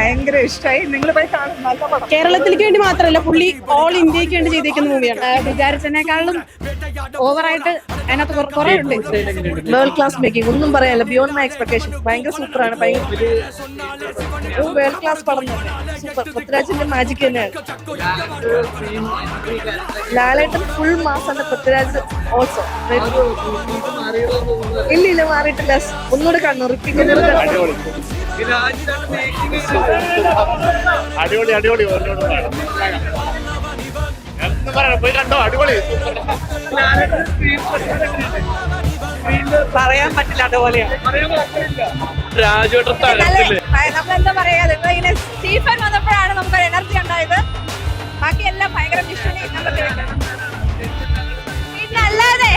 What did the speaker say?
ഭയങ്കര ഇഷ്ടമായി. നിങ്ങൾ പോയി കാണും, നല്ല പടം. കേരളത്തിലേക്ക് വേണ്ടി മാത്രമല്ല, പുള്ളി ഓൾ ഇന്ത്യക്ക് വേണ്ടി ചെയ്തേക്കുന്ന മൂവിയാണ്. വിചാരിച്ചതിനേക്കാളും ഓവറായിട്ട് അതിനകത്ത് കുറെ ഉണ്ട്. വേൾഡ് ക്ലാസ് മേക്കിംഗ്, ഒന്നും പറയാനില്ല. Beyond my expectation. ഭയങ്കര സൂപ്പറാണ്. വേൾഡ് ക്ലാസ് പടം തന്നെ. സൂപ്പർ. പൃഥ്വിരാജിന്റെ മാജിക് തന്നെയാണ്. ലാലേട്ടൻ ഫുൾ മാസാണ്. പൃഥ്വിരാജ് ഓൾസോ ഇല്ല മാറിയിട്ടില്ല. ഒന്നുകൂടെ കാണണം, റിപ്പീറ്റ് അടിപൊളി അടിപൊളി പോയി കണ്ടോ? അടിപൊളി. പറയാൻ പറ്റില്ല, അതുപോലെയാണ്. നമ്മളെന്താ പറയാ, ഇങ്ങനെ സ്റ്റീഫൻ വന്നപ്പോഴാണ് നമുക്ക് എനർജി ഉണ്ടായത്. ബാക്കിയെല്ലാം ഭയങ്കര വിഷണി. വീട്ടിലല്ലാതെ